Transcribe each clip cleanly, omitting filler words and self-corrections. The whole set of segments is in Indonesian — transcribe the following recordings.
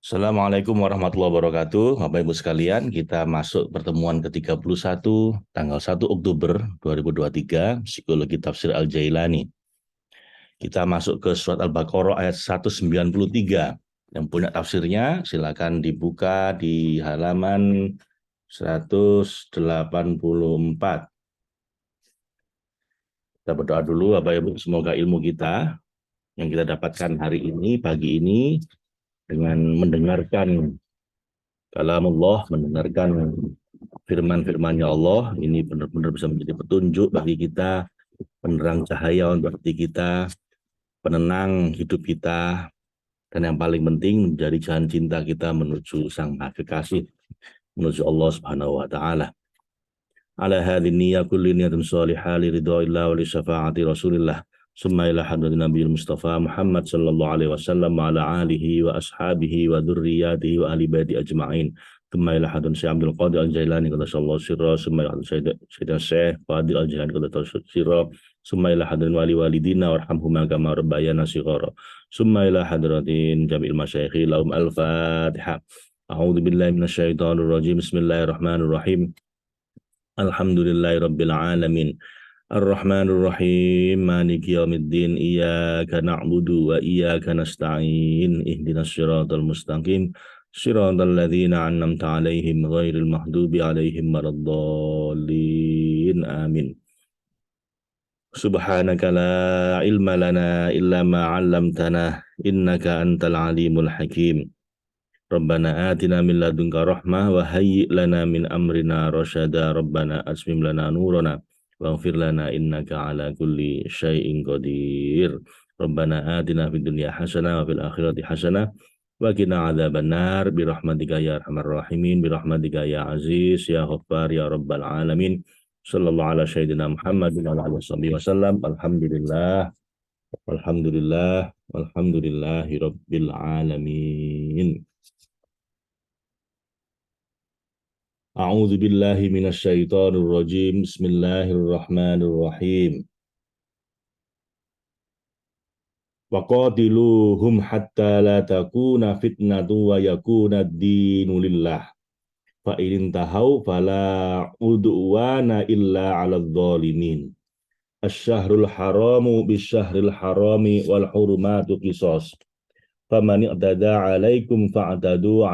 Assalamualaikum warahmatullahi wabarakatuh. Bapak Ibu sekalian, kita masuk pertemuan ke-31 tanggal 1 Oktober 2023, Psikologi Tafsir Al-Jailani. Kita masuk ke surat Al-Baqarah ayat 193. Yang punya tafsirnya silakan dibuka di halaman 184. Kita berdoa dulu Bapak Ibu, semoga ilmu kita yang kita dapatkan hari ini, pagi ini, dengan mendengarkan kalam Allah, mendengarkan firman-firmannya Allah, ini benar-benar bisa menjadi petunjuk bagi kita, penerang cahaya untuk hati kita, penenang hidup kita, dan yang paling penting menjadi jalan cinta kita menuju Sang Maha Kekasih, menuju Allah Subhanahu wa taala. Ala hadhihi niyyah kulli niyatin shalihah li ridhaillah wa li syafaati Rasulillah. Summa ila hadratin Nabiyil Mustafa Muhammad sallallahu alaihi wasallam wa ala alihi wa ashabihi wa dzurriyyatihi wa ahli baiti ajma'in. Summa ila hadratin Syekh Abdul Qadir Al-Jailani qaddasallahu sirra. Summa ila hadratin Sayyidina Syekh Fadil Al-Jailani qaddasallahu sirra. Summa ila hadratin wali walidina warhamhuma kama rabbayana shighara. Summa ila hadratin jami'il masyayikh lahum al-Fatihah. A'udzu billahi minasyaitonir rajim. Bismillahirrahmanirrahim. Alhamdulillahi Rabbil Alamin. Ar-Rahmanir Rahim. Maliki yaumiddin. Iyyaka na'budu wa iyyaka nasta'in. Ihdinas siratal mustaqim. Siratal ladzina an'amta 'alaihim ghairil maghdubi 'alaihim waladdallin. Amin. Subhanaka la ilma lana illa ma 'allamtana innaka antal alimul hakim. Rabbana atina min ladunka rahmah wa hayyi' lana min amrina rasyada. Rabbana asmim lana nurana waghfir lana innaka ala kulli syai'in qadir. Rabbana atina fid dunya hasanah wa fil akhirati hasanah wa qina adzabannar bi rahmatika ya arhamar rahimin bi rahmatika ya aziz ya ghaffar ya rabbal alamin. Sallallahu ala sayyidina Muhammadin wa ala alihi wasallam. Alhamdulillah walhamdulillah walhamdulillahi rabbil alamin. A'udzu billahi minasyaitonir rajim. Bismillahirrahmanirrahim. Wa qatiluhum hatta la takuna fitnatu wa yakuna ad-dinu lillah. Fa in tahaw fala udwana illa 'alal zalimin. Asy-syahrul haramu bisyahril harami wal hurumatu qisas. Faman i'tada 'alaikum fa'tadau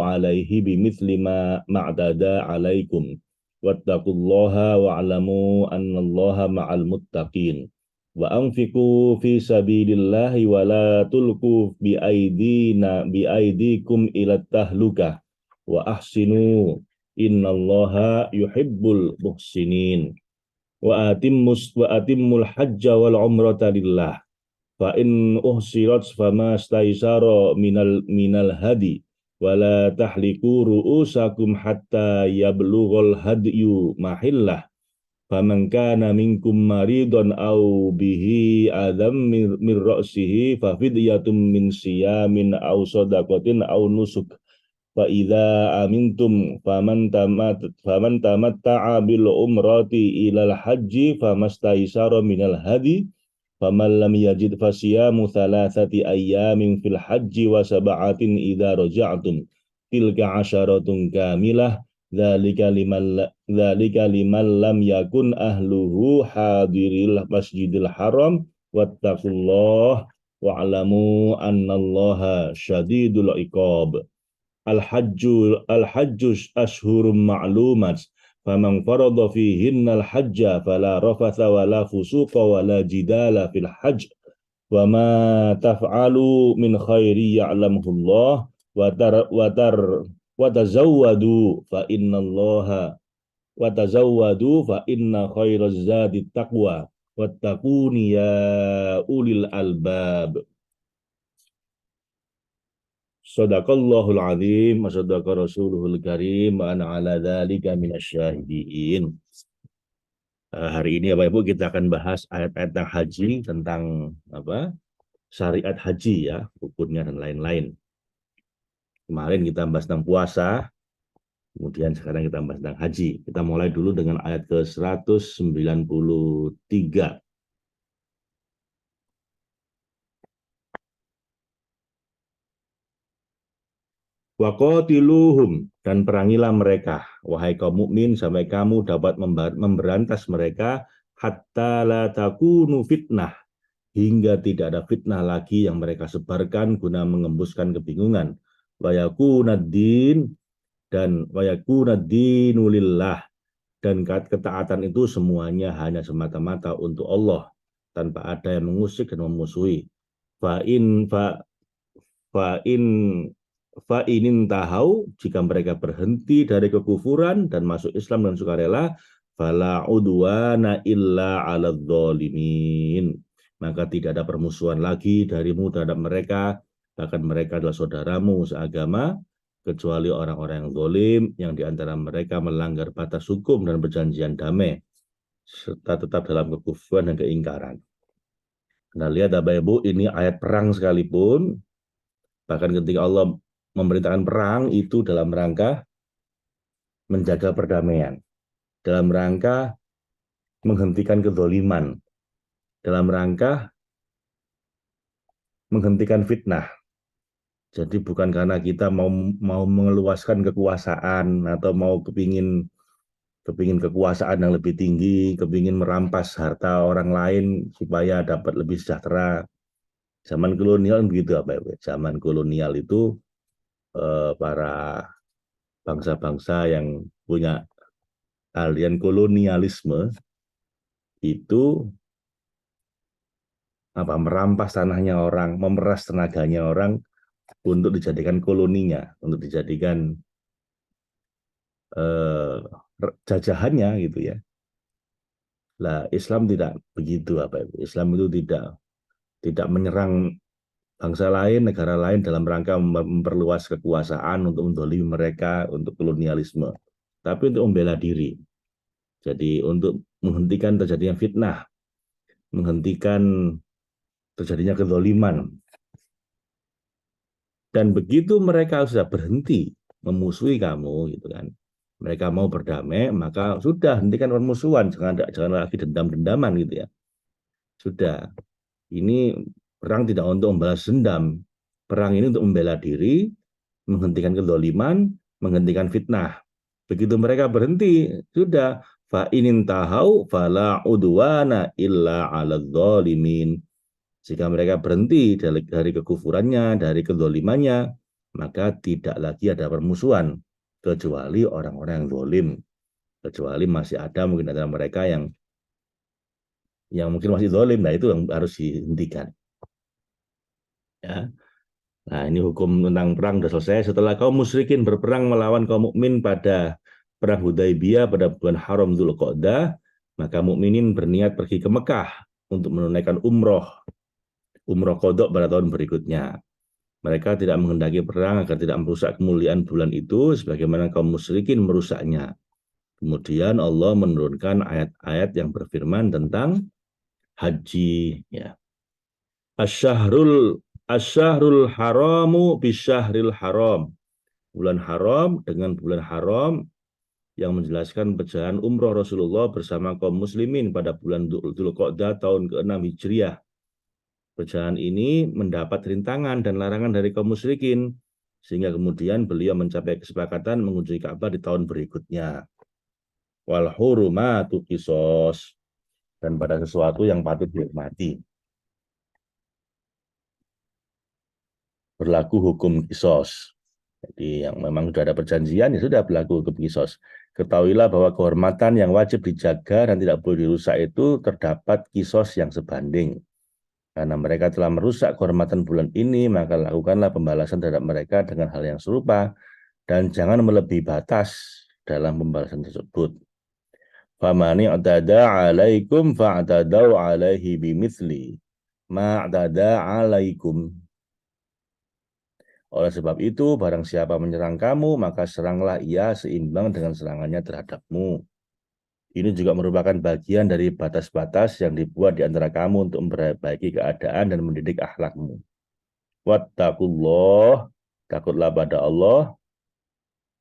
'alaihi bimithli ma ma'tada 'alaikum wattaqullaha wa'lamu annallaha ma'al muttaqin wa anfiqu fi sabilillahi wa la tulqu bi aidikum ila tahlukah wa ahsinu innallaha yuhibbul muhsinin wa atimmul hajja wal umrata lillah fa in uhsirat fama staisara minal hadi wala tahliku ru'usakum hatta yablughal hadyu mahillah faman kana minkum maridun aw bihi adam min ra'sihi fa fidyatum min siyamin aw sadaqatin aw nusuk fa idza amintum faman tamatta'a bil umrati ilal haji famastaisara minal hadi faman lam yajid fasiyamu thalathati ayyamin fil hajji wa sab'atin idza raja'tum tilka 'asyaratun kamilah dzalika liman lam yakun ahluhu hadiril masjidil haram wattaqullah wa'lamu annallaha syadidul iqab. Al-hajju ashhurum ma'lumat faman farada fihinna al-hajja fala rafatha wala fusuqa wala jidala fil hajj wa ma taf'alu min khairi ya'lamuhullah wa tazawwadu fa innallaha wa tazawwadu fa inna khairaz zadi taqwa wattaquni ya ulil albab. Sadaqallahul azim wa sadaqa rasuluhul karim wa ana ala dzalika minasyahidin. Hari ini Bapak Ibu kita akan bahas ayat-ayat tentang haji, tentang syariat haji ya, rukunnya dan lain-lain. Kemarin kita bahas tentang puasa, kemudian sekarang kita bahas tentang haji. Kita mulai dulu dengan ayat ke-193. Waqatiluhum, dan perangilah mereka, wahai kaum mukmin, sampai kamu dapat memberantas mereka, hatta la takunu fitnah, hingga tidak ada fitnah lagi yang mereka sebarkan guna mengembuskan kebingungan. Wa yakunad din, dan wa yakunad dinulillah, dan ketaatan itu semuanya hanya semata-mata untuk Allah, tanpa ada yang mengusik dan memusuhi. Fa in fa fa in Fa'inin tahau, jika mereka berhenti dari kekufuran dan masuk Islam dan sukarela, fala udwana illa 'alal zalimin. Maka tidak ada permusuhan lagi darimu terhadap mereka, bahkan mereka adalah saudaramu seagama, kecuali orang-orang yang zalim, yang diantara mereka melanggar batas hukum dan perjanjian damai, serta tetap dalam kekufuran dan keingkaran. Nah, lihat Bapak Ibu, ini ayat perang sekalipun, bahkan ketika Allah memerintahkan perang itu dalam rangka menjaga perdamaian, dalam rangka menghentikan kezaliman, dalam rangka menghentikan fitnah. Jadi bukan karena kita mau mengeluaskan kekuasaan atau mau kepingin kekuasaan yang lebih tinggi, kepingin merampas harta orang lain supaya dapat lebih sejahtera. Zaman kolonial begitu apa ya? Zaman kolonial itu para bangsa-bangsa yang punya aliran kolonialisme itu merampas tanahnya orang, memeras tenaganya orang untuk dijadikan koloninya, untuk dijadikan eh, jajahannya gitu ya. Lah Islam tidak begitu apa itu. Islam itu tidak menyerang bangsa lain, negara lain dalam rangka memperluas kekuasaan untuk mendolimi mereka untuk kolonialisme, tapi untuk membela diri. Jadi untuk menghentikan terjadinya fitnah, menghentikan terjadinya kezaliman. Dan begitu mereka sudah berhenti memusuhi kamu, gitu kan, mereka mau berdamai, maka sudah hentikan permusuhan, jangan lagi dendam-dendaman gitu ya. Sudah, ini perang tidak untuk membalas dendam, perang ini untuk membela diri, menghentikan kezaliman, menghentikan fitnah. Begitu mereka berhenti, sudah, fa inin tahau fala udwana illa 'alal zalimin. Jika mereka berhenti dari kekufurannya, dari kezalimannya, maka tidak lagi ada permusuhan, kecuali orang-orang yang zalim. Kecuali masih ada mungkin antara mereka yang mungkin masih zalim, nah itu yang harus dihentikan. Ya. Nah ini hukum tentang perang sudah selesai. Setelah kaum musyrikin berperang melawan kaum mukmin pada perang Hudaybiyah pada bulan Haram Dzulqa'dah, maka mukminin berniat pergi ke Mekah untuk menunaikan umroh qodok pada tahun berikutnya. Mereka tidak menghendaki perang agar tidak merusak kemuliaan bulan itu sebagaimana kaum musyrikin merusaknya. Kemudian Allah menurunkan ayat-ayat yang berfirman tentang haji ya. Asyahrul haramu bisyahril haram. Bulan haram dengan bulan haram, yang menjelaskan perjalanan umroh Rasulullah bersama kaum muslimin pada bulan Dzulqa'dah tahun ke-6 Hijriah. Perjalanan ini mendapat rintangan dan larangan dari kaum musyrikin, sehingga kemudian beliau mencapai kesepakatan mengunjungi Ka'bah di tahun berikutnya. Wal hurumatu qisas, dan pada sesuatu yang patut dihormati, berlaku hukum qisas. Jadi yang memang sudah ada perjanjian, ya sudah berlaku hukum qisas. Ketahuilah bahwa kehormatan yang wajib dijaga dan tidak boleh dirusak itu terdapat qisas yang sebanding. Karena mereka telah merusak kehormatan bulan ini, maka lakukanlah pembalasan terhadap mereka dengan hal yang serupa, dan jangan melebihi batas dalam pembalasan tersebut. Famani i'tada 'alaikum fa'tadau 'alaihi bimithli ma'tada 'alaikum. Oleh sebab itu, barang siapa menyerang kamu, maka seranglah ia seimbang dengan serangannya terhadapmu. Ini juga merupakan bagian dari batas-batas yang dibuat di antara kamu untuk memperbaiki keadaan dan mendidik akhlakmu. Wattaqullah, takutlah pada Allah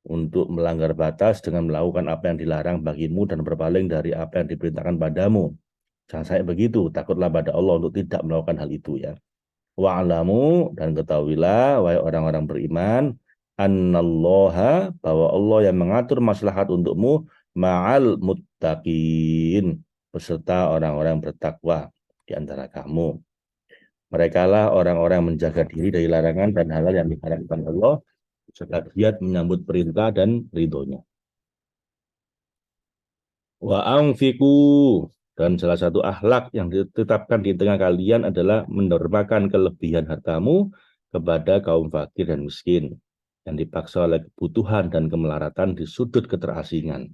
untuk melanggar batas dengan melakukan apa yang dilarang bagimu dan berpaling dari apa yang diperintahkan padamu. Jangan sampai begitu, takutlah pada Allah untuk tidak melakukan hal itu ya. Wa'alamu, dan ketahuilah, wahai orang-orang beriman, annallaha, bahwa Allah yang mengatur maslahat untukmu, ma'al muttaqin, beserta orang-orang bertakwa di antara kamu. Mereka lah orang-orang yang menjaga diri dari larangan dan hal-hal yang diharamkan Allah, serta giat menyambut perintah dan ridhonya. Wa anfiqu, dan salah satu akhlak yang ditetapkan di tengah kalian adalah menerbakan kelebihan hartamu kepada kaum fakir dan miskin yang dipaksa oleh kebutuhan dan kemelaratan di sudut keterasingan.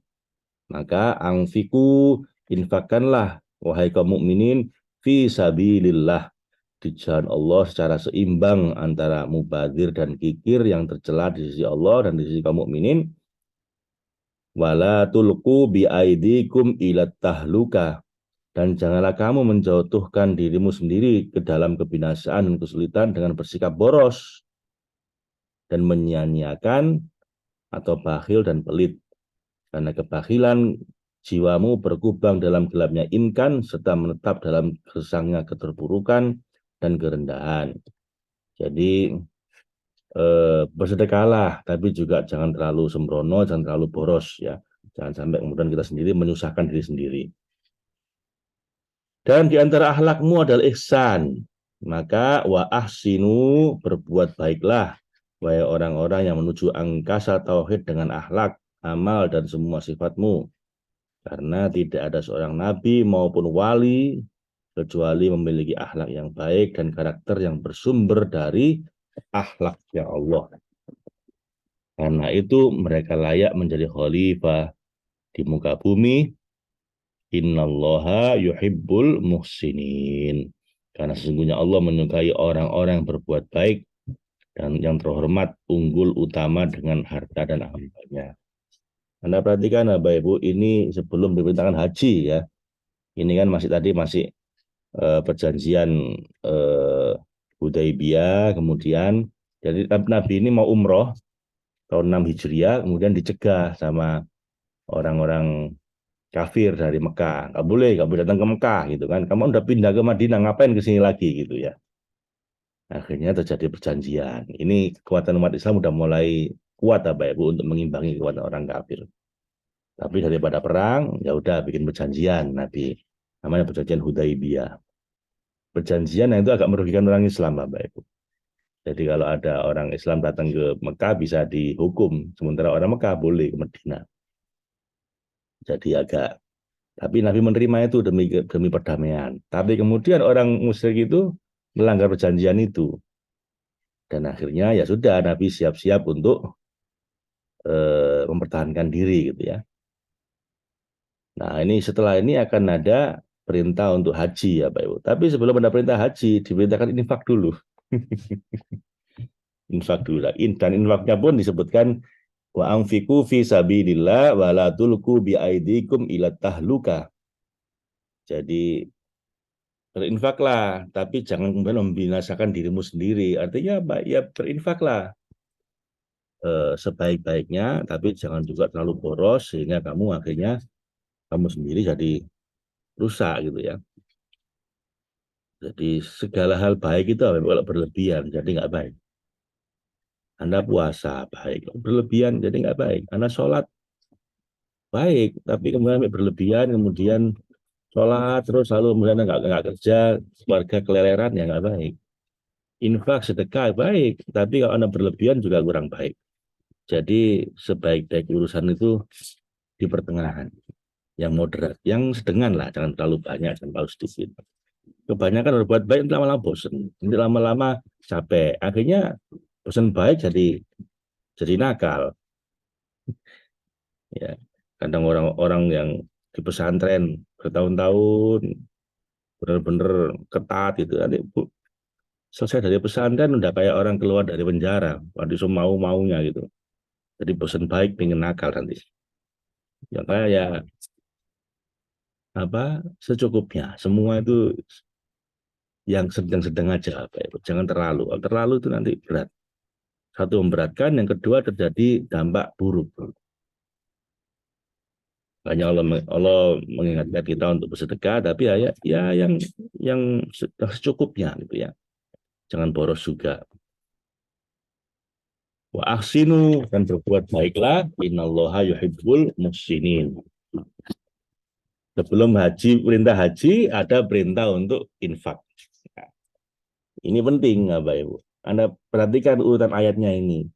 Maka anfiqu, infakkanlah wahai kaum mukminin fi sabilillah, di jalan Allah secara seimbang antara mubadzir dan kikir yang tercela di sisi Allah dan di sisi kaum mukminin. Wala tulqu biaidikum ila tahluka, dan janganlah kamu menjatuhkan dirimu sendiri ke dalam kebinasaan dan kesulitan dengan bersikap boros dan menyia-nyiakan atau bakhil dan pelit. Karena kebakhilan jiwamu berkubang dalam gelapnya imkan serta menetap dalam gersangnya keterpurukan dan kerendahan. Jadi bersedekahlah, tapi juga jangan terlalu sembrono, jangan terlalu boros ya. Jangan sampai kemudian kita sendiri menyusahkan diri sendiri. Dan di antara akhlakmu adalah ihsan. Maka wa ahsinu, berbuat baiklah wahai orang-orang yang menuju angkasa tauhid dengan akhlak, amal dan semua sifatmu. Karena tidak ada seorang nabi maupun wali kecuali memiliki akhlak yang baik dan karakter yang bersumber dari akhlak ya Allah. Karena itu mereka layak menjadi khalifah di muka bumi. Innallaha yuhibbul muhsinin. Karena sesungguhnya Allah menyukai orang-orang yang berbuat baik dan yang terhormat, unggul, utama dengan harta dan amalnya. Anda perhatikan Bapak Ibu, ini sebelum diperintahkan haji ya. Ini kan masih perjanjian Hudaibiyah, kemudian jadi Nabi ini mau umroh tahun 6 Hijriah, kemudian dicegah sama orang-orang kafir dari Mekah. Nggak boleh datang ke Mekah gitu kan. Kamu udah pindah ke Madinah, ngapain ke sini lagi gitu ya. Akhirnya terjadi perjanjian. Ini kekuatan umat Islam udah mulai kuat Bapak Ibu untuk mengimbangi kekuatan orang kafir. Tapi daripada perang, ya udah bikin perjanjian Nabi. Namanya perjanjian Hudaibiyah. Perjanjian yang itu agak merugikan orang Islam Bapak Ibu. Jadi kalau ada orang Islam datang ke Mekah bisa dihukum, sementara orang Mekah boleh ke Madinah. Jadi tapi Nabi menerima itu demi perdamaian. Tapi kemudian orang musyrik itu melanggar perjanjian itu. Dan akhirnya ya sudah Nabi siap-siap untuk mempertahankan diri gitu ya. Nah, ini setelah ini akan ada perintah untuk haji ya Pak Ibu. Tapi sebelum ada perintah haji, diperintahkan infak dulu. Infak dulu. Dan infaknya pun disebutkan wa anfiqu fi sabilillah wa la tulqu bi aidikum ila tahluka. Jadi berinfaklah, tapi jangan kemudian membinasakan dirimu sendiri. Artinya apa? Ya berinfaklah sebaik-baiknya, tapi jangan juga terlalu boros sehingga kamu akhirnya kamu sendiri jadi rusak gitu ya. Jadi segala hal baik itu kalau berlebihan jadi nggak baik. Anda puasa baik, berlebihan jadi nggak baik. Anda sholat baik, tapi kemudian berlebihan, kemudian sholat terus lalu kemudian nggak kerja, keluarga keleleran ya nggak baik. Infak sedekah baik, tapi kalau Anda berlebihan juga kurang baik. Jadi sebaik-baik urusan itu di pertengahan, yang moderat, yang sedengan lah, jangan terlalu banyak, jangan terlalu sedikit. Kebanyakan berbuat baik nanti lama-lama bosan, nanti lama-lama capek, akhirnya bosan baik jadi nakal. Ya, kadang orang-orang yang di pesantren bertahun-tahun benar-benar ketat itu, nanti selesai dari pesantren udah kayak orang keluar dari penjara, waktu itu mau-maunya gitu. Jadi bosan baik pengen nakal nanti. Ya kayak ya apa secukupnya. Semua itu yang sedang-sedang aja, apa itu. Jangan terlalu. Kalau terlalu itu nanti berat. Satu memberatkan, yang kedua terjadi dampak buruk. Hanya Allah mengingatkan kita untuk bersedekah, tapi ya yang secukupnya gitu ya. Jangan boros juga. Wa ahsinu, dan berbuat baiklah, innallaha yuhibbul muhsinin. Sebelum perintah haji, ada perintah untuk infak. Nah, ini penting, Bapak Ibu. Anda perhatikan urutan ayatnya ini.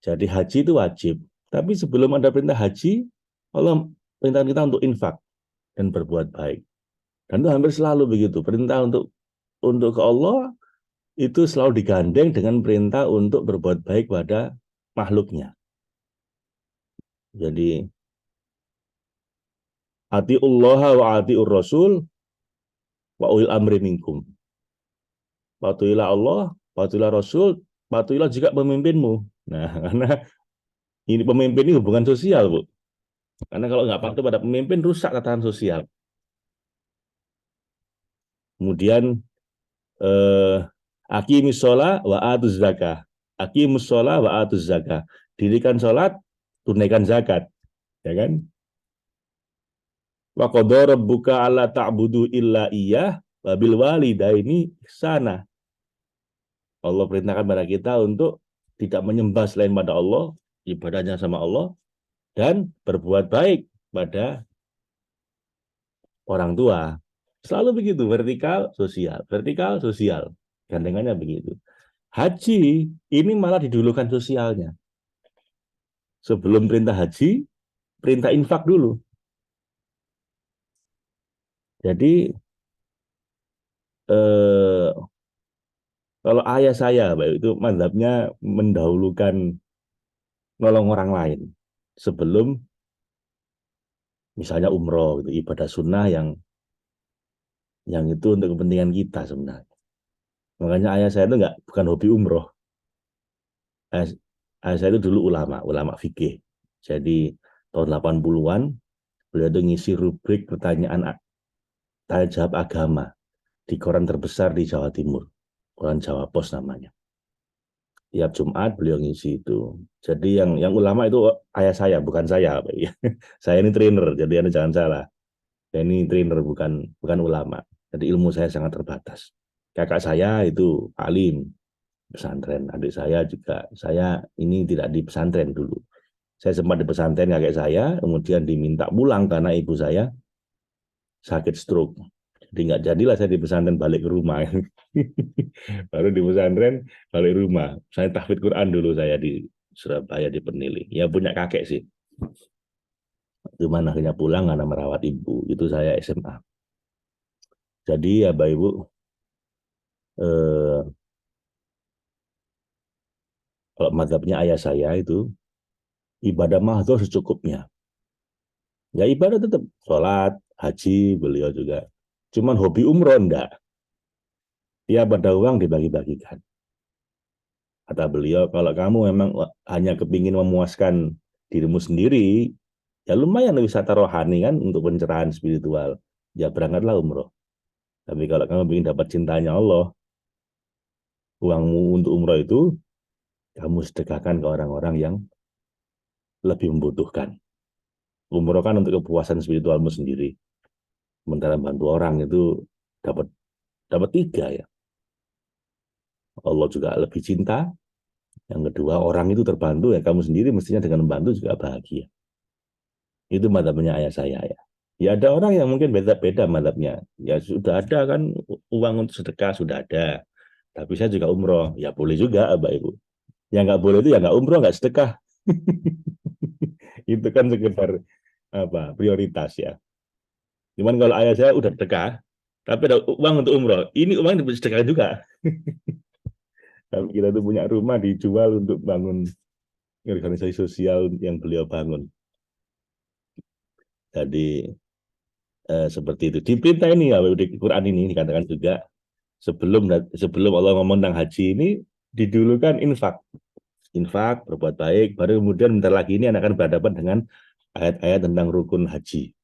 Jadi haji itu wajib. Tapi sebelum ada perintah haji, Allah perintah kita untuk infak dan berbuat baik. Dan itu hampir selalu begitu. Perintah untuk ke Allah itu selalu digandeng dengan perintah untuk berbuat baik pada makhluknya. Jadi atiullah wa atiur rasul wa ulil amri minkum. Patuhilah Allah, patuhilah Rasul, patuhilah juga pemimpinmu. Nah, karena ini pemimpin ini hubungan sosial, Bu. Karena kalau nggak patuh pada pemimpin, rusak tatanan sosial. Kemudian, aqimis sholat wa atuz zakah. Aqimus sholat wa atuz zakah. Dirikan sholat, tunaikan zakat. Ya kan? Wa qadara rabbuka alla ta'budu illa iyyah wa bil walidaini ihsana. Allah perintahkan pada kita untuk tidak menyembah selain pada Allah, ibadahnya sama Allah, dan berbuat baik pada orang tua. Selalu begitu, vertikal, sosial. Gandengannya begitu. Haji, ini malah didulukan sosialnya. Sebelum perintah haji, perintah infak dulu. Jadi, kalau ayah saya, itu mazhabnya mendahulukan nolong orang lain. Sebelum misalnya umroh, gitu, ibadah sunnah yang itu untuk kepentingan kita sebenarnya. Makanya ayah saya itu bukan hobi umroh. Saya itu dulu ulama fikih. Jadi tahun 80-an beliau itu ngisi rubrik pertanyaan tanya jawab agama di koran terbesar di Jawa Timur. Koran Jawa Pos namanya. Tiap Jumat beliau ngisi itu. Jadi yang ulama itu ayah saya, bukan saya. Saya ini trainer, jadi Anda jangan salah. Saya ini trainer, bukan ulama. Jadi ilmu saya sangat terbatas. Kakak saya itu alim, pesantren. Adik saya juga, saya ini tidak di pesantren dulu. Saya sempat di pesantren kakek saya, kemudian diminta pulang karena ibu saya sakit stroke. Jadi nggak jadilah saya di pesantren, balik ke rumah. Baru di pesantren balik rumah. Saya tahfidz Quran dulu saya di Surabaya di Penili. Ya punya kakek sih. Cuman akhirnya pulang karena merawat ibu. Itu saya SMA. Jadi ya Bapak Ibu, kalau mazhabnya ayah saya itu ibadah mahdoh secukupnya. Ya ibadah tetap sholat, haji, beliau juga. Cuman hobi umroh enggak. Dia pada uang dibagi-bagikan. Kata beliau, kalau kamu memang hanya kepingin memuaskan dirimu sendiri, ya lumayan wisata rohani kan untuk pencerahan spiritual. Ya berangkatlah umroh. Tapi kalau kamu ingin dapat cintanya Allah, uangmu untuk umroh itu kamu sedekahkan ke orang-orang yang lebih membutuhkan. Umroh kan untuk kepuasan spiritualmu sendiri. Sementara bantu orang itu dapat dapat tiga ya. Allah juga lebih cinta. Yang kedua, orang itu terbantu ya, kamu sendiri mestinya dengan membantu juga bahagia. Itu madhabnya ayah saya ya. Ya ada orang yang mungkin beda-beda madhabnya. Ya sudah ada kan uang untuk sedekah sudah ada. Tapi saya juga umroh. Ya boleh juga Bapak Ibu. Yang nggak boleh itu ya nggak umroh, nggak sedekah. Itu kan sekedar prioritas ya. Cuman kalau ayah saya udah sedekah, tapi ada uang untuk umroh. Ini uang sedekah juga. Tapi kita tuh punya rumah dijual untuk bangun organisasi sosial yang beliau bangun. Jadi seperti itu. Di perintah ini ya, di Quran ini dikatakan juga sebelum Allah ngomong tentang haji ini didulukan infak berbuat baik, baru kemudian bentar lagi ini akan berhadapan dengan ayat-ayat tentang rukun haji.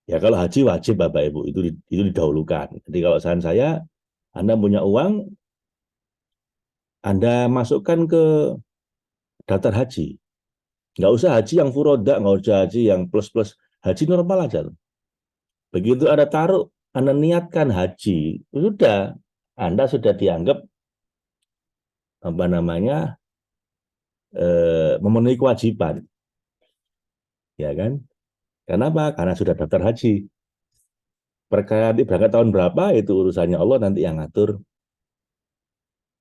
Ya kalau haji wajib Bapak Ibu itu didahulukan. Jadi kalau saran saya, Anda punya uang, Anda masukkan ke daftar haji. Nggak usah haji yang furoda, nggak usah haji yang plus-plus, haji normal aja. Begitu ada taruh, Anda niatkan haji, sudah, Anda sudah dianggap apa namanya memenuhi kewajiban, ya kan? Kenapa? Karena sudah daftar haji. Perkara nanti berangkat tahun berapa itu urusannya Allah nanti yang ngatur.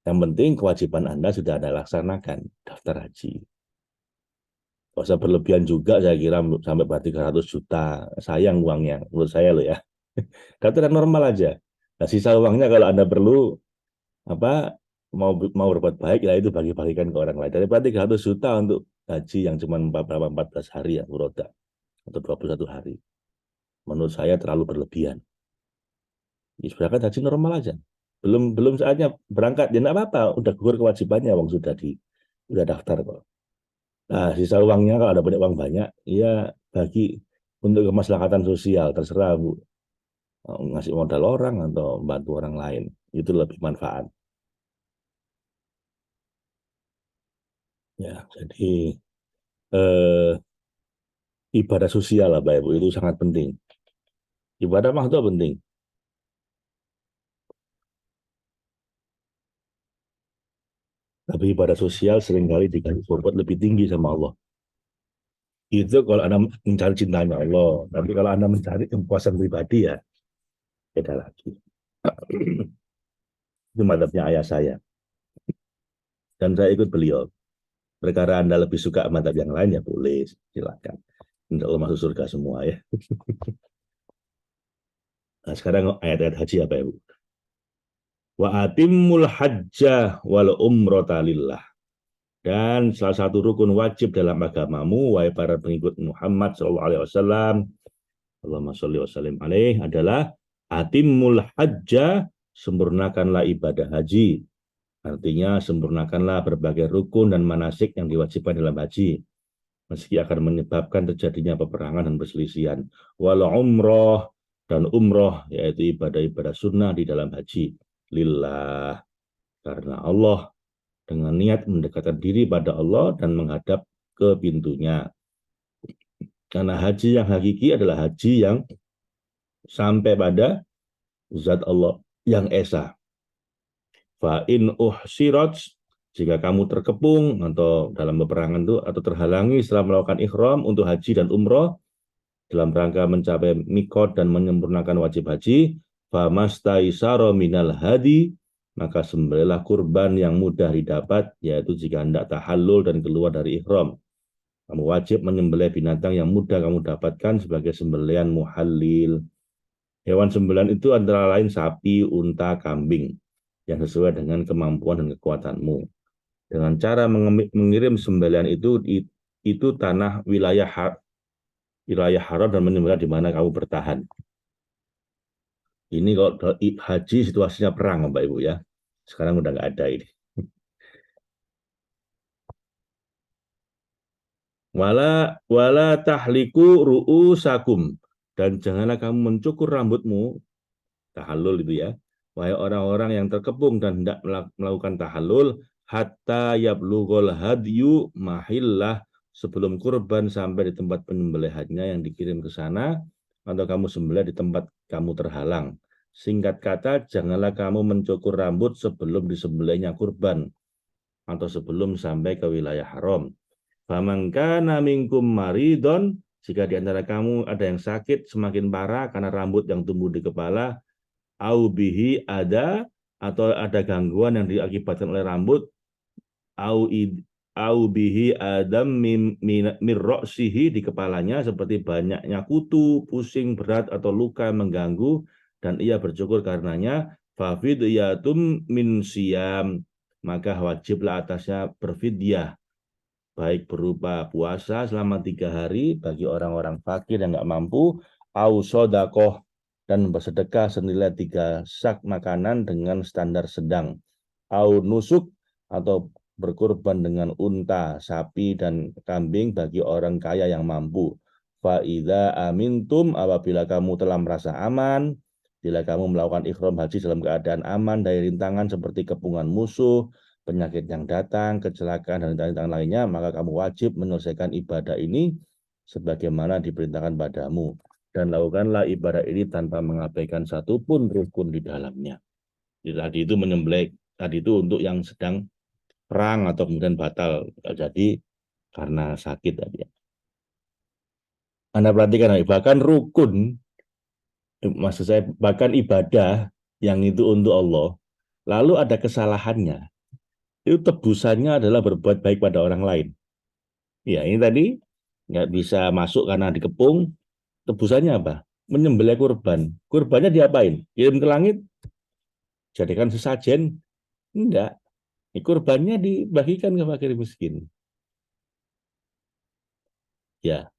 Yang penting kewajiban Anda sudah Anda laksanakan, daftar haji. Gak usah berlebihan juga, saya kira sampai 300 juta. Sayang uangnya, menurut saya loh ya. Daftar normal aja. Nah, sisa uangnya kalau Anda perlu apa mau berbuat baik, ya itu bagi-bagikan ke orang lain. Daripada 300 juta untuk haji yang cuma 14 hari ya, Uroda, atau 21 hari. Menurut saya terlalu berlebihan. Ya, berangkat haji normal aja. Belum belum saatnya berangkat, ya enggak apa-apa, udah gugur kewajibannya, uang udah daftar kok. Nah, sisa uangnya kalau ada banyak uang banyak, ya bagi untuk kemaslahatan sosial, terserah Bu. Ngasih modal orang atau bantu orang lain, itu lebih manfaat. Ya, jadi eh, ibadah sosial lah, Pak Ibu, itu sangat penting. Ibadah mah itu penting, tapi ibadah sosial seringkali dikasih bobot lebih tinggi sama Allah. Itu kalau Anda mencari cintanya Allah, tapi kalau Anda mencari kepuasan pribadi ya beda lagi. Itu madhabnya ayah saya, dan saya ikut beliau. Perkara Anda lebih suka madhab yang lain ya boleh, silakan. Insya Allah masuk surga semua ya. Nah, sekarang ayat-ayat haji apa ya Bu? Wa atimul hajjah wal umrata lillah. Dan salah satu rukun wajib dalam agamamu, wahai para pengikut Muhammad SAW, Allahumma sholli wa sallim alaih, adalah atimul hajjah, sempurnakanlah ibadah haji. Artinya sempurnakanlah berbagai rukun dan manasik yang diwajibkan dalam haji, meski akan menyebabkan terjadinya peperangan dan perselisihan. Walau umroh, dan umroh, yaitu ibadah-ibadah sunnah di dalam haji. Lillah, karena Allah, dengan niat mendekatkan diri pada Allah dan menghadap ke pintunya. Karena haji yang hakiki adalah haji yang sampai pada zat Allah yang esa. Fa in uhsirat, jika kamu terkepung atau dalam peperangan itu atau terhalangi setelah melakukan ikhram untuk haji dan umroh dalam rangka mencapai mikot dan menyempurnakan wajib haji, famastaisaro minal hadi, maka sembelihlah kurban yang mudah didapat, yaitu jika hendak tahallul dan keluar dari ikhram. Kamu wajib menyembelih binatang yang mudah kamu dapatkan sebagai sembelihan muhallil. Hewan sembelihan itu antara lain sapi, unta, kambing, yang sesuai dengan kemampuan dan kekuatanmu. Dengan cara mengirim sembelihan itu tanah wilayah haram dan menyembelih di mana kamu bertahan. Ini kalau haji situasinya perang, Bapak Ibu ya. Sekarang udah nggak ada ini. Wala tahliku ru'usakum, dan janganlah kamu mencukur rambutmu, tahallul itu ya. Wahai orang-orang yang terkepung dan hendak melakukan tahallul, hatta yablughul hadyu mahillah, sebelum kurban sampai di tempat penyembelihannya yang dikirim ke sana, atau kamu sembelih di tempat kamu terhalang. Singkat kata, janganlah kamu mencukur rambut sebelum disembelihnya kurban atau sebelum sampai ke wilayah haram. Faman kana minkum maridon, jika di antara kamu ada yang sakit semakin parah karena rambut yang tumbuh di kepala, au bihi ada, atau ada gangguan yang diakibatkan oleh rambut, au bihi adam mirroksihi, di kepalanya seperti banyaknya kutu, pusing berat atau luka mengganggu dan ia bercukur karenanya, fafidyatum min siyam, maka wajiblah atasnya berfidyah, baik berupa puasa selama 3 hari bagi orang-orang fakir yang nggak mampu, au sodakoh, dan bersedekah senilai 3 sak makanan dengan standar sedang, au nusuk, atau berkurban dengan unta, sapi, dan kambing bagi orang kaya yang mampu. Fa'idha amintum, apabila kamu telah merasa aman, bila kamu melakukan ikhram haji dalam keadaan aman dari rintangan seperti kepungan musuh, penyakit yang datang, kecelakaan, dan rintangan lainnya, maka kamu wajib menyelesaikan ibadah ini sebagaimana diperintahkan padamu. Dan lakukanlah ibadah ini tanpa mengabaikan satupun rukun di dalamnya. Jadi tadi itu menyembelih, tadi itu untuk yang sedang perang atau kemudian batal nggak jadi karena sakit tadi. Anda perhatikan, bahkan rukun, maksud saya bahkan ibadah yang itu untuk Allah, lalu ada kesalahannya, itu tebusannya adalah berbuat baik pada orang lain. Ya ini tadi nggak bisa masuk karena dikepung, tebusannya apa? Menyembelih kurban. Kurbannya diapain? Kirim ke langit? Jadikan sesajen? Enggak. Kurbannya dibagikan ke fakir miskin. Ya,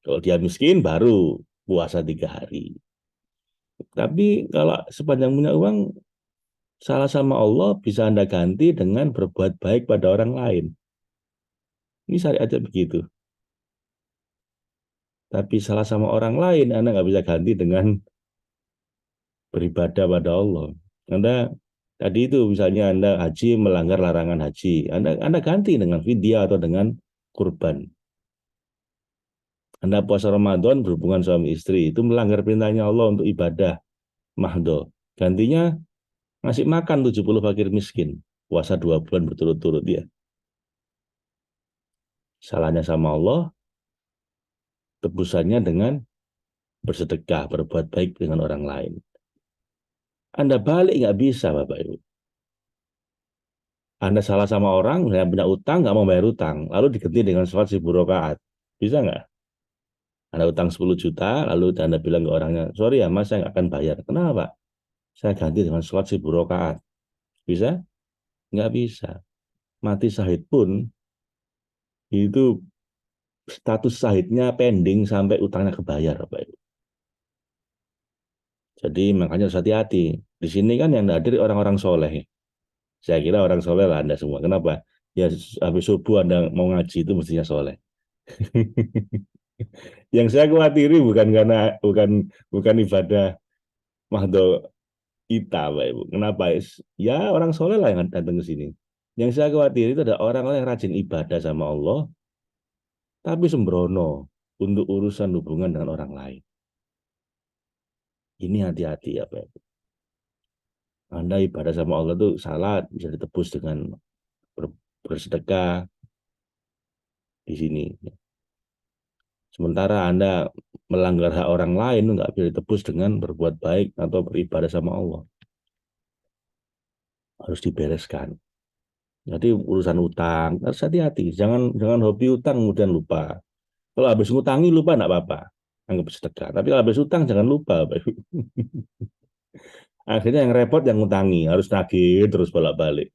kalau dia miskin baru puasa 3 hari. Tapi kalau sepanjang punya uang, salah sama Allah bisa Anda ganti dengan berbuat baik pada orang lain. Ini syariatnya begitu. Tapi salah sama orang lain, Anda nggak bisa ganti dengan beribadah pada Allah. Anda tadi itu misalnya Anda haji melanggar larangan haji, Anda ganti dengan vidya atau dengan kurban. Anda puasa Ramadan berhubungan suami istri, itu melanggar perintahnya Allah untuk ibadah mahdo. Gantinya ngasih makan 70 fakir miskin. Puasa 2 bulan berturut-turut dia. Salahnya sama Allah, tebusannya dengan bersedekah, berbuat baik dengan orang lain. Anda balik nggak bisa, Bapak Ibu. Anda salah sama orang, yang punya utang, nggak mau bayar utang, lalu diganti dengan sholat 10 rakaat. Bisa nggak? Anda utang 10 juta, lalu Anda bilang ke orangnya, sorry ya mas, saya nggak akan bayar. Kenapa? Saya ganti dengan sholat 10 rakaat. Bisa? Nggak bisa. Mati syahid pun, itu status syahidnya pending sampai utangnya kebayar, Bapak Ibu. Jadi makanya harus hati-hati. Di sini kan yang hadir orang-orang soleh. Saya kira orang soleh lah Anda semua. Kenapa? Ya habis subuh Anda mau ngaji itu mestinya soleh. Yang saya khawatiri bukan karena bukan ibadah mahdo kita, Pak Ibu. Kenapa? Ya orang soleh lah yang datang ke sini. Yang saya khawatir itu ada orang-orang yang rajin ibadah sama Allah, tapi sembrono untuk urusan hubungan dengan orang lain. Ini hati-hati ya, Pak Ibu. Anda ibadah sama Allah itu salah bisa ditebus dengan bersedekah di sini. Sementara Anda melanggar hak orang lain nggak bisa ditebus dengan berbuat baik atau beribadah sama Allah. Harus dibereskan. Jadi urusan utang harus hati-hati. Jangan hobi utang kemudian lupa. Kalau habis ngutangi lupa enggak apa-apa. Anggap sedekah. Tapi kalau habis utang jangan lupa. Akhirnya yang repot yang ngutangi. Harus nagih terus bolak-balik.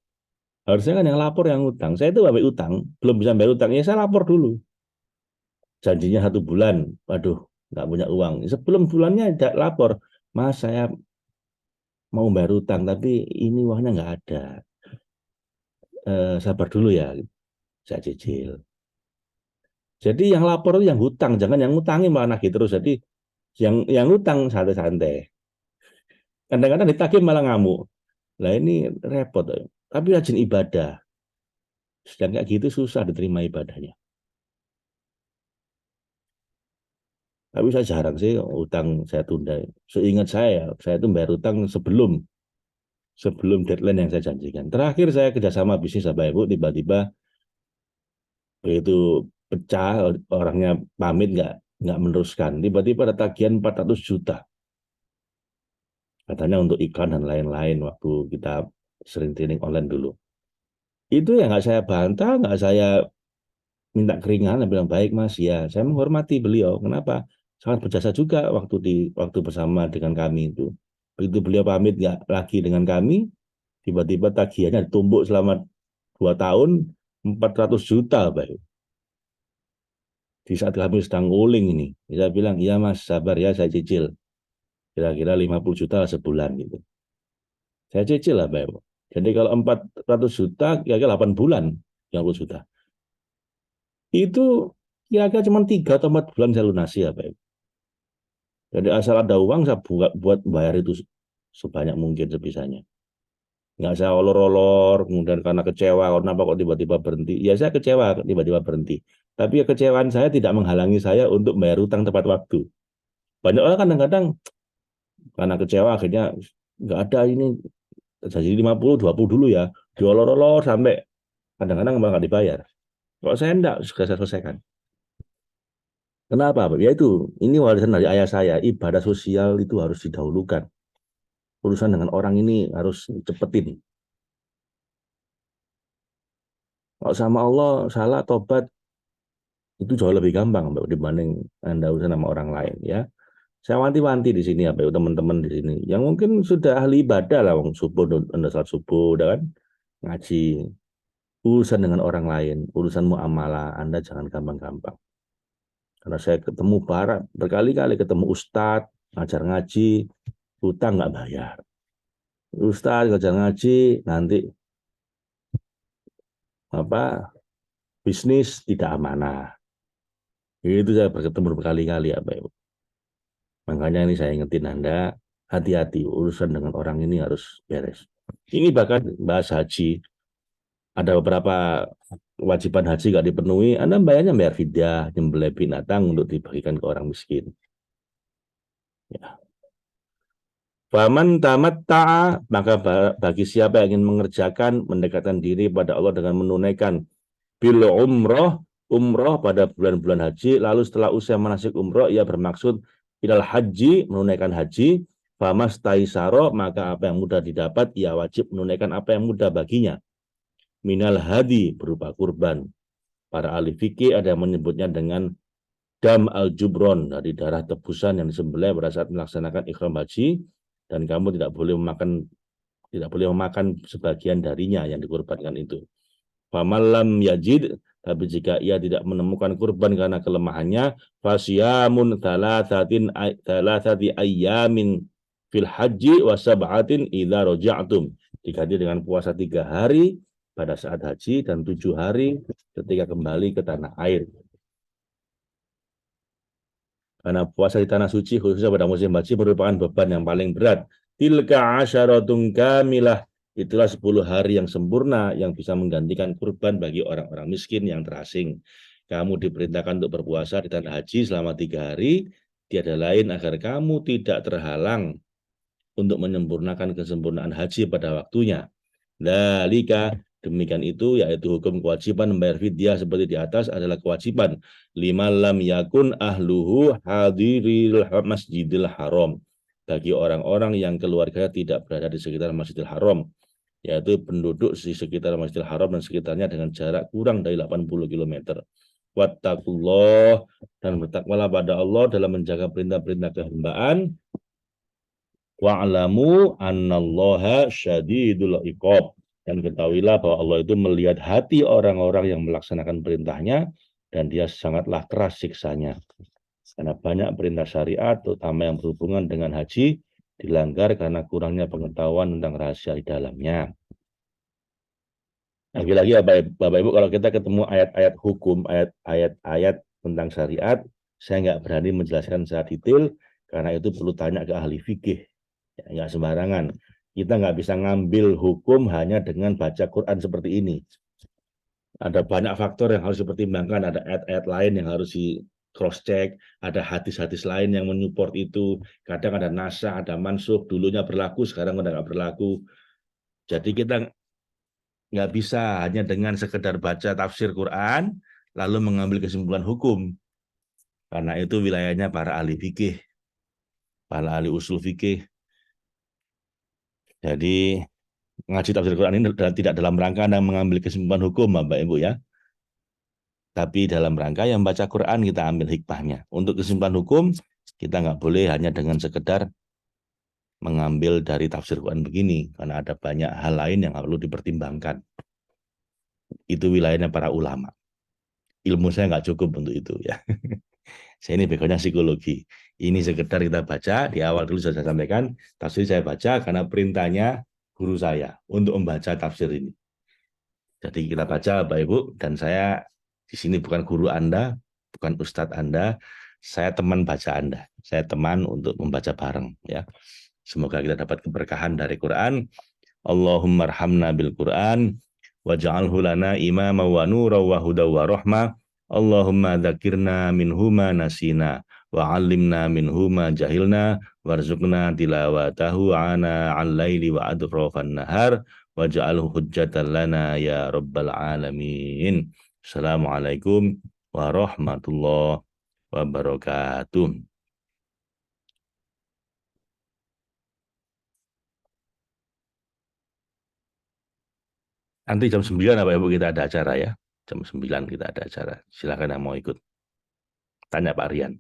Harusnya kan yang lapor yang utang. Saya itu habis utang. Belum bisa bayar utang. Ya saya lapor dulu. Janjinya 1 bulan. Waduh, nggak punya uang. Sebelum bulannya tidak lapor. Mas, saya mau bayar utang. Tapi ini uangnya nggak ada. Sabar dulu ya. Saya cicil. Jadi yang lapor itu yang hutang, jangan yang ngutangi malah nagih terus. Jadi yang hutang santai-santai. Kadang-kadang ditagih malah ngamuk. Lah ini repot. Tapi rajin ibadah. Sedang kayak gitu susah diterima ibadahnya. Tapi saya jarang sih utang saya tunda. Seingat saya itu bayar utang sebelum deadline yang saya janjikan. Terakhir saya kerjasama bisnis sama Ibu, tiba-tiba begitu pecah orangnya pamit nggak meneruskan. Tiba-tiba ada tagihan 400 juta. Katanya untuk iklan dan lain-lain waktu kita sering training online dulu. Itu ya nggak saya bantah, nggak saya minta keringan, saya bilang baik mas, ya saya menghormati beliau. Kenapa? Sangat berjasa juga waktu bersama dengan kami itu. Begitu beliau pamit nggak lagi dengan kami, tiba-tiba tagihannya ditumbuk selama 2 tahun 400 juta, baik. Di saat kami sedang nguling ini, saya bilang iya mas, sabar ya saya cicil. Kira-kira 50 juta sebulan gitu. Saya cicil lah, Pak. Jadi kalau 400 juta, kira-kira 8 bulan, 50 juta. Itu kira-kira cuma 3 atau 4 bulan saya lunasi ya, Pak. Jadi asal ada uang, saya buat bayar itu sebanyak mungkin sebisanya. Nggak saya olor-olor, kemudian karena kecewa, kenapa kok tiba-tiba berhenti. Ya saya kecewa tiba-tiba berhenti. Tapi ya kecewaan saya tidak menghalangi saya untuk bayar utang tepat waktu. Banyak orang kadang-kadang karena kecewa akhirnya nggak ada ini, jadi 50, 20 dulu ya. Diolor-olor sampai Kadang-kadang malah nggak dibayar. Kalau saya enggak, sudah saya selesaikan. Kenapa, Pak? Ya itu, ini warisan dari ayah saya. Ibadah sosial itu harus didahulukan. Urusan dengan orang ini harus cepetin. Kalau sama Allah, salah, tobat, itu jauh lebih gampang, Mbak, dibanding Anda urusan sama orang lain, ya. Saya wanti-wanti di sini, Mbak, teman-teman di sini. Yang mungkin sudah ahli ibadah lah, Wong subuh, Anda salat subuh, udah kan? Ngaji. Urusan dengan orang lain, urusan muamalah, Anda jangan gampang-gampang. Karena saya ketemu berkali-kali ketemu ustadz, ngajar ngaji, utang nggak bayar. Ustadz ngajar ngaji, nanti apa bisnis tidak amanah. Itu saya bertemu berkali-kali ya, Pak Ibu. Makanya ini saya ingetin Anda, hati-hati urusan dengan orang ini harus beres. Ini bahkan bahas haji, ada beberapa kewajiban haji nggak dipenuhi, Anda bayar fidyah, nyembelih binatang untuk dibagikan ke orang miskin. Ya. Faman tamatta'a, maka bagi siapa yang ingin mengerjakan, mendekatkan diri pada Allah dengan menunaikan bil umroh pada bulan-bulan haji, lalu setelah usia manasik umroh, ia bermaksud ilal haji, menunaikan haji, famas taisaro, maka apa yang mudah didapat, ia wajib menunaikan apa yang mudah baginya. Minal hadi, berupa kurban. Para ahli fikih ada yang menyebutnya dengan dam al-jubron, dari darah tebusan yang disembelih pada saat melaksanakan ikhram haji, dan kamu tidak boleh memakan sebagian darinya yang dikurbankan itu. Famalam yajid, tapi jika ia tidak menemukan kurban karena kelemahannya, fasyamun thalathati ayyamin fil haji wa sab'atin idza raja'tum. Diganti dengan puasa 3 hari pada saat haji dan 7 hari ketika kembali ke tanah air. Karena puasa di tanah suci khususnya pada musim haji merupakan beban yang paling berat. Tilka asyaratun kamilah, itulah 10 hari yang sempurna yang bisa menggantikan kurban bagi orang-orang miskin yang terasing. Kamu diperintahkan untuk berpuasa di tanah haji selama 3 hari, tiada lain agar kamu tidak terhalang untuk menyempurnakan kesempurnaan haji pada waktunya. Dalika, demikian itu, yaitu hukum kewajiban membayar fidyah seperti di atas adalah kewajiban lima lam yakun ahluhu hadiril masjidil haram, bagi orang-orang yang keluarganya tidak berada di sekitar Masjidil Haram, yaitu penduduk di sekitar Masjidil Haram dan sekitarnya dengan jarak kurang dari 80 km. Wattaqullah, dan bertakwalah pada Allah dalam menjaga perintah-perintah kehambaan. Wa'lamu annallaha syadidul iqab, dan ketahuilah bahwa Allah itu melihat hati orang-orang yang melaksanakan perintahnya dan dia sangatlah keras siksanya. Karena banyak perintah syariat, terutama yang berhubungan dengan haji, dilanggar karena kurangnya pengetahuan tentang rahasia di dalamnya. Lagi-lagi ya Bapak Ibu, kalau kita ketemu ayat-ayat hukum, ayat-ayat tentang syariat, saya nggak berani menjelaskan secara detail, karena itu perlu tanya ke ahli fikih. Ya, nggak sembarangan. Kita nggak bisa ngambil hukum hanya dengan baca Quran seperti ini. Ada banyak faktor yang harus dipertimbangkan, ada ayat-ayat lain yang harus di cross check, ada hadis-hadis lain yang menyupport itu. Kadang ada nasakh, ada mansukh, dulunya berlaku, sekarang udah nggak berlaku. Jadi kita nggak bisa hanya dengan sekedar baca tafsir Quran lalu mengambil kesimpulan hukum, karena itu wilayahnya para ahli fikih, para ahli usul fikih. Jadi ngaji tafsir Quran ini tidak dalam rangka Anda mengambil kesimpulan hukum, Bapak Ibu ya. Tapi dalam rangka yang baca Quran kita ambil hikmahnya. Untuk kesimpulan hukum, kita nggak boleh hanya dengan sekedar mengambil dari tafsir Quran begini, karena ada banyak hal lain yang perlu dipertimbangkan. Itu wilayahnya para ulama. Ilmu saya nggak cukup untuk itu ya. Saya ini backgroundnya psikologi. Ini sekedar kita baca, di awal dulu saya sampaikan, tafsir saya baca karena perintahnya guru saya untuk membaca tafsir ini. Jadi kita baca Bapak Ibu, dan saya di sini bukan guru Anda, bukan ustadz Anda, saya teman baca Anda. Saya teman untuk membaca bareng ya. Semoga kita dapat keberkahan dari Quran. Allahumma arhamna bil Quran waj'alhu lana imama wa nura wa huda wa rahmah. Allahumma dzakirna minhuma nasina wa 'allimna minhuma jahilna warzuqna tilawatahu ana al-laili wa adrafan nahar waj'alhu hujjatan lana ya rabbal alamin. Assalamualaikum warahmatullahi wabarakatuh. Nanti jam 9 Bapak Ibu kita ada acara ya. Jam 9 kita ada acara. Silakan yang mau ikut. Tanya Pak Rian.